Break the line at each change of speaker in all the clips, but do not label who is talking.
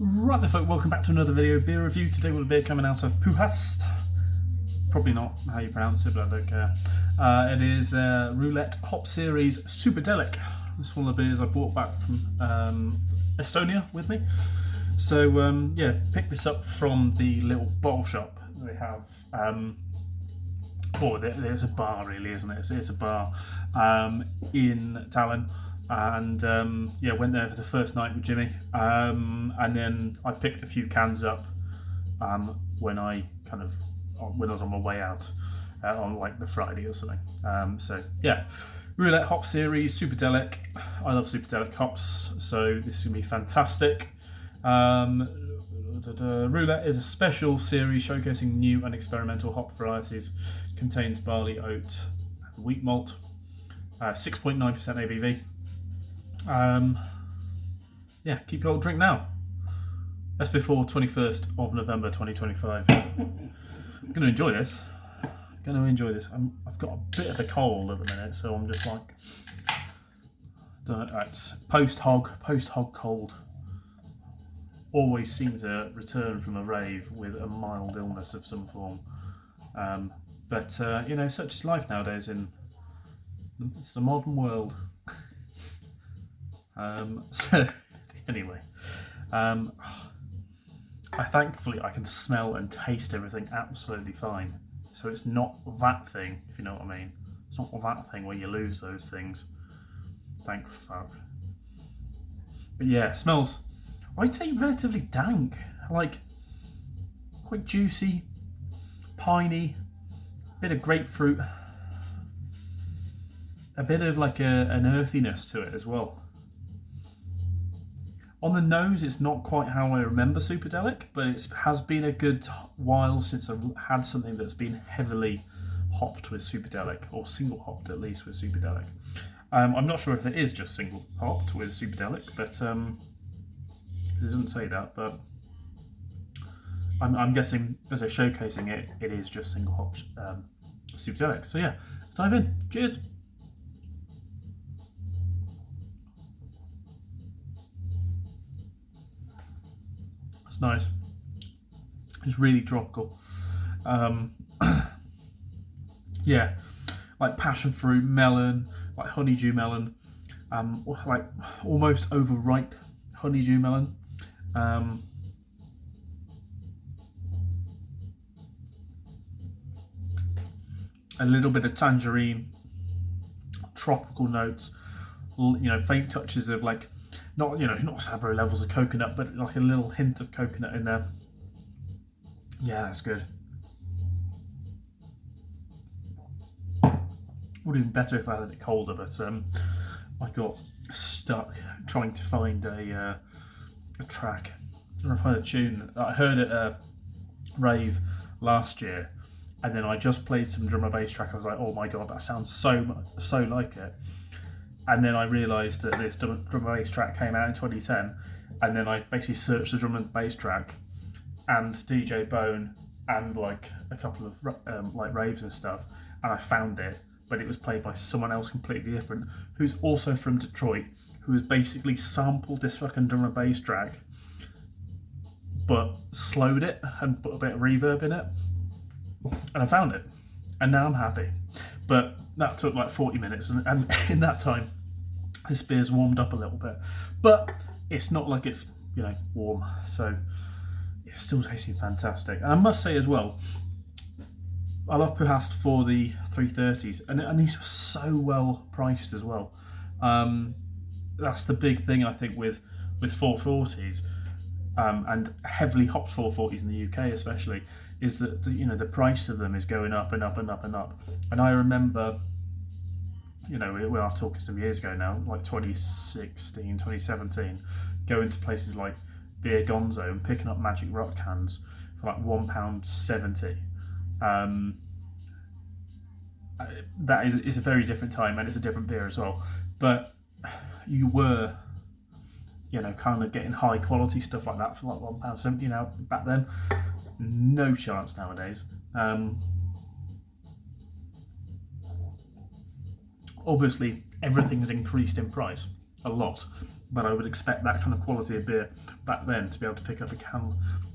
Right then folk, welcome back to another video beer review. Today we'll be coming out of Puhaste. Probably not how you pronounce it, but I don't care. It is Roulette Hop Series Superdelic. This is one of the beers I brought back from Estonia with me. So yeah, picked this up from the little bottle shop they have. There's a bar really, isn't it? It's a bar in Tallinn. And yeah, went there for the first night with Jimmy, and then I picked a few cans up when I was on my way out on like the Friday or something. So yeah, Roulette Hop Series Superdelic. I love Superdelic hops, so this is gonna be fantastic. Roulette is a special series showcasing new and experimental hop varieties. Contains barley, oat, and wheat malt. 6.9% ABV. Yeah, keep cold, drink now. That's before 21st of November 2025. I'm going to enjoy this. I've got a bit of a cold at the minute, so I'm just like, it's post-hog cold. Always seem to return from a rave with a mild illness of some form. But you know, such is life nowadays it's the modern world. So anyway, thankfully I can smell and taste everything absolutely fine. So it's not that thing, if you know what I mean. It's not that thing where you lose those things. Thank fuck. But yeah, it smells, I'd say relatively dank, like quite juicy, piney, bit of grapefruit, a bit of like an earthiness to it as well. On the nose, it's not quite how I remember Superdelic, but it has been a good while since I've had something that's been heavily hopped with Superdelic, or single hopped at least with Superdelic. I'm not sure if it is just single hopped with Superdelic, but it doesn't say that, but I'm guessing as they're showcasing it, it is just single hopped Superdelic. So yeah, let's dive in. Cheers! Nice. It's really tropical. Yeah, like passion fruit, melon, like honeydew melon, like almost overripe honeydew melon. A little bit of tangerine, tropical notes, you know, faint touches of like, not Sabro levels of coconut, but like a little hint of coconut in there. Yeah, that's good. Would have been better if I had it colder, but I got stuck trying to find a track, or find a tune. I heard it at a rave last year, and then I just played some drum and bass track. I was like, oh my god, that sounds so like it. And then I realised that this drum and bass track came out in 2010, and then I basically searched the drum and bass track and DJ Bone and like a couple of like raves and stuff, and I found it, but it was played by someone else completely different, who's also from Detroit, who has basically sampled this fucking drum and bass track, but slowed it and put a bit of reverb in it, and I found it, and now I'm happy. But that took like 40 minutes, and in that time, this beer's warmed up a little bit. But it's not like it's, you know, warm, so it's still tasting fantastic. And I must say as well, I love Puhaste for the 330s, and these were so well priced as well. That's the big thing I think with 440s, and heavily hopped 440s in the UK especially, is that the price of them is going up and up and up and up. And I remember, you know, we are talking some years ago now, like 2016, 2017, going to places like Beer Gonzo and picking up Magic Rock cans for like £1.70. That is a very different time, and it's a different beer as well. But you were, you know, kind of getting high quality stuff like that for like £1.70 now back then. No chance nowadays. Obviously, everything has increased in price a lot, but I would expect that kind of quality of beer back then to be able to pick up a can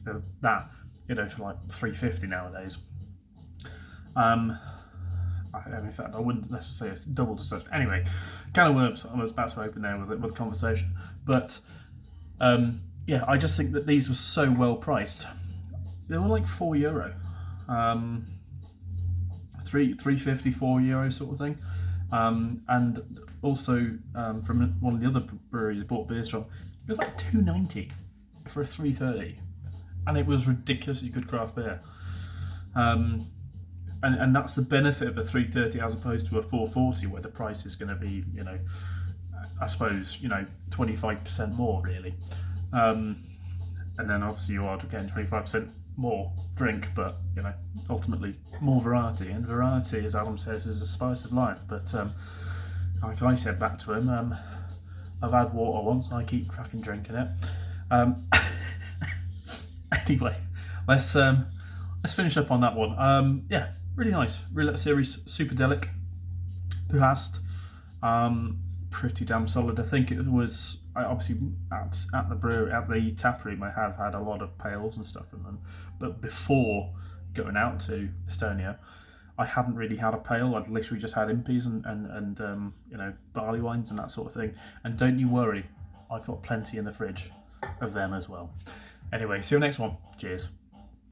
of that, for like $3.50 nowadays. In fact, I wouldn't necessarily say it's double to such. Anyway, can of worms I was about to open there with the conversation, but I just think that these were so well priced. They were like €4, €3.50, €4 sort of thing, and also from one of the other breweries I bought beers from, it was like $2.90 for a $3.30, and it was ridiculously good craft beer. And that's the benefit of a $3.30 as opposed to a $4.40, where the price is going to be, I suppose, 25% more really. And then obviously you are getting 25% more drink, but ultimately more variety. And variety, as Adam says, is the spice of life. But like I said back to him, I've had water once, and I keep cracking drinking it. Anyway, let's finish up on that one. Really nice. Roulette series, Superdelic, Puhaste. Pretty damn solid. I think it was obviously at the brewery, at the tap room. I have had a lot of pails and stuff in them, but before going out to Estonia, I hadn't really had a pale. I'd literally just had impies and barley wines and that sort of thing. And don't you worry, I've got plenty in the fridge of them as well. Anyway, see you next one. Cheers.